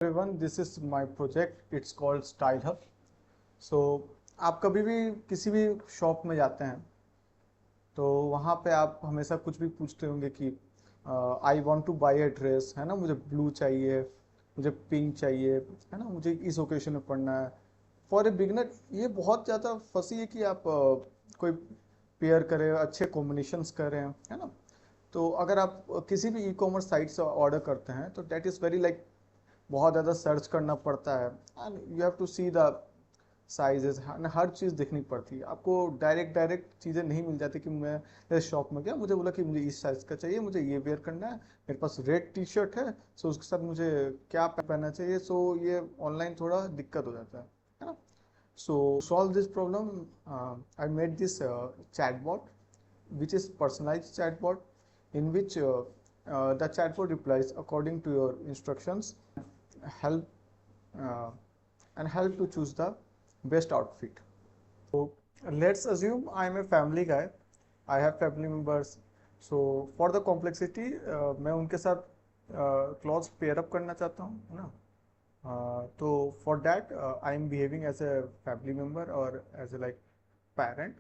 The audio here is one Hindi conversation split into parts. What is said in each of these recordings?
Everyone, this is my project. It's called Style Hub. So आप कभी भी किसी भी शॉप में जाते हैं तो वहाँ पे आप हमेशा कुछ भी पूछते होंगे कि I want two by a dress, है ना, मुझे ब्लू चाहिए, मुझे पिंक चाहिए, है ना, मुझे इस ओकेशन में पढ़ना है। फॉर ए बिगनर ये बहुत ज़्यादा फंसी है कि आप कोई पेयर करें, अच्छे कॉम्बिनेशंस करें, है ना। तो अगर आप किसी भी ई कॉमर्स साइट से ऑर्डर करते हैं तो डेट इज़ वेरी लाइक बहुत ज़्यादा सर्च करना पड़ता है and you have to see the sizes, हर चीज़ देखनी पड़ती है आपको। डायरेक्ट डायरेक्ट चीज़ें नहीं मिल जाती कि मैं शॉप में गया, मुझे बोला कि मुझे इस साइज़ का चाहिए, मुझे ये वेयर करना है, मेरे पास रेड टी शर्ट है, सो उसके साथ मुझे क्या पहनना चाहिए। सो ये ऑनलाइन थोड़ा दिक्कत हो जाता है ना। सो solve this problem I made this chatbot which is personalized chatbot in which the chatbot replies according to your instructions, help uh, and help to choose the best outfit. So let's assume I am a family guy. I have family members. So for the complexity, मैं उनके साथ क्लॉथ्स पेयर अप करना चाहता हूँ, है ना। तो for that I am behaving as a family member और as a like parent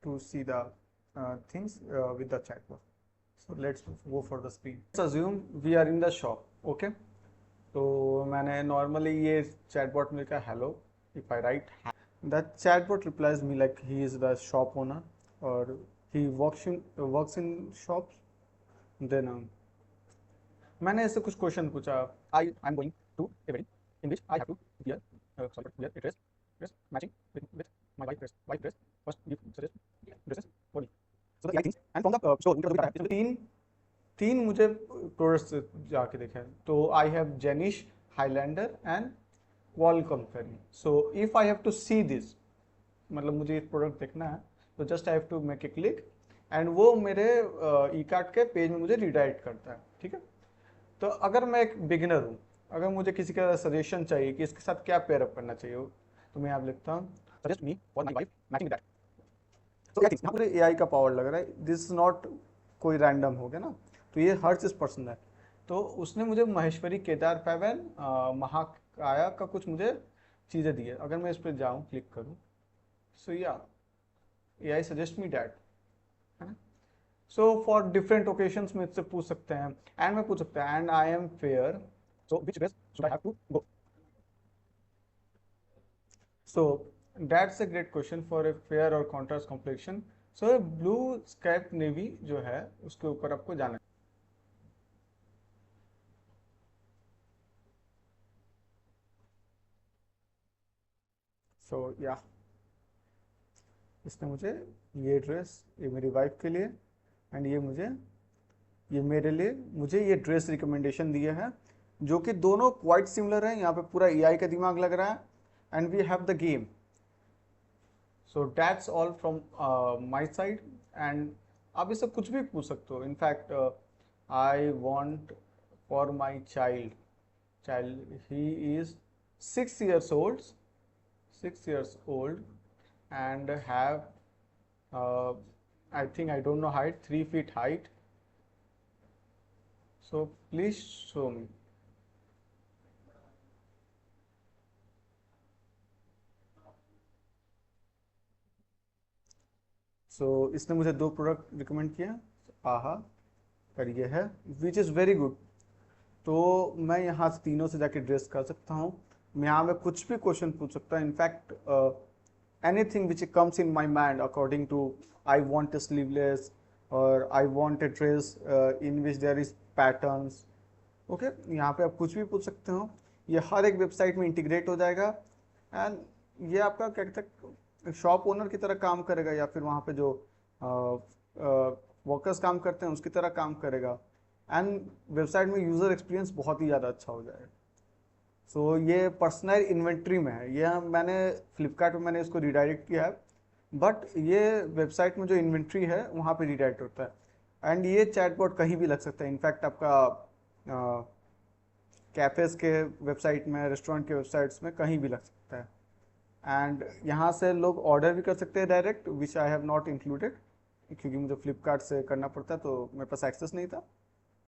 to see the things with the chatbot. So let's go for the screen. Let's assume we are in the shop. Okay. तो मैंने normally ये chatbot में लिखा hello. If I write the chatbot replies me like he is the shop owner or he works in shops. Then मैंने ऐसे कुछ क्वेश्चन पूछा। I am going to a wedding in which I have to wear wear a dress matching with my wife dress first give suggest dresses for me. So the things and from the show उनका जो भी तीन तीन मुझे प्रोडक्ट्स जाके देखे हैं। तो आई हैव जेनिश, Highlander and Qualcomm ferry. So if I have to see this, मतलब मुझे एक प्रोडक्ट देखना है तो just I have to make a click and वो मेरे ई कार्ट के पेज में मुझे रिडायरेक्ट करता है। ठीक है। तो अगर मैं एक बिगिनर हूँ, अगर मुझे किसी का सजेशन चाहिए कि इसके साथ क्या पेयरअप करना चाहिए, तो मैं यहाँ लिखता हूँ suggest me for my wife matching that. तो यहाँ पर एआई का पावर लग रहा है, दिस इज नॉट कोई रैंडम हो गया ना, तो ये हर चीज़ पर्सनल है। तो उसने मुझे महेश्वरी, केदार पैवन, महाकाया का कुछ मुझे चीज़ें दी है। अगर मैं इस पर जाऊँ, क्लिक करूँ, सो या एआई सजेस्ट मी दैट, है ना। सो फॉर डिफरेंट ओकेशंस में इससे पूछ सकते हैं एंड मैं पूछ सकता है and I am fair, so which dress should I have to go. So that's a great question for a fair और contrast complexion. So blue sky navy जो है उसके ऊपर आपको जाना है। सो या इसने मुझे ये ड्रेस, ये मेरी वाइफ के लिए एंड ये मेरे लिए मुझे ये ड्रेस रिकमेंडेशन दिए हैं, जो कि दोनों क्वाइट सिमिलर है। यहाँ पे पूरा एआई का दिमाग लग रहा है and we have the game. So that's all from my side and आप इससे कुछ भी पूछ सकते हो। In fact I want for my child he is 6 years old, 6 years old and have I think I don't know height, 3 feet height. So please show me. सो इसने मुझे 2 प्रोडक्ट रिकमेंड किया, आहा, पर ये है विच इज़ वेरी गुड। तो मैं यहाँ से तीनों से जाके ड्रेस कर सकता हूँ। मैं यहाँ में कुछ भी क्वेश्चन पूछ सकता हूँ। In fact anything which comes in my mind according to I want a sleeveless or I want a dress in which there is patterns. Okay यहाँ पे आप कुछ भी पूछ सकते हो, ये हर एक वेबसाइट में इंटीग्रेट हो जाएगा एंड ये आपका क्या कहते हैं शॉप ओनर की तरह काम करेगा या फिर वहाँ पे जो वर्कर्स काम करते हैं उसकी तरह काम करेगा एंड वेबसाइट में यूज़र एक्सपीरियंस बहुत ही ज़्यादा अच्छा हो जाएगा। सो ये पर्सनल इन्वेंट्री में है, ये मैंने फ्लिपकार्ट में मैंने इसको रिडायरेक्ट किया है, बट ये वेबसाइट में जो इन्वेंट्री है वहाँ पे रिडायरेक्ट होता है एंड ये चैटबॉट कहीं भी लग सकता है। इनफैक्ट आपका कैफ़ेज़ के वेबसाइट में, रेस्टोरेंट के वेबसाइट्स में कहीं भी लग सकता है एंड यहाँ से लोग ऑर्डर भी कर सकते हैं direct, which I have not included क्योंकि मुझे फ्लिपकार्ट से करना पड़ता है तो मेरे पास एक्सेस नहीं था।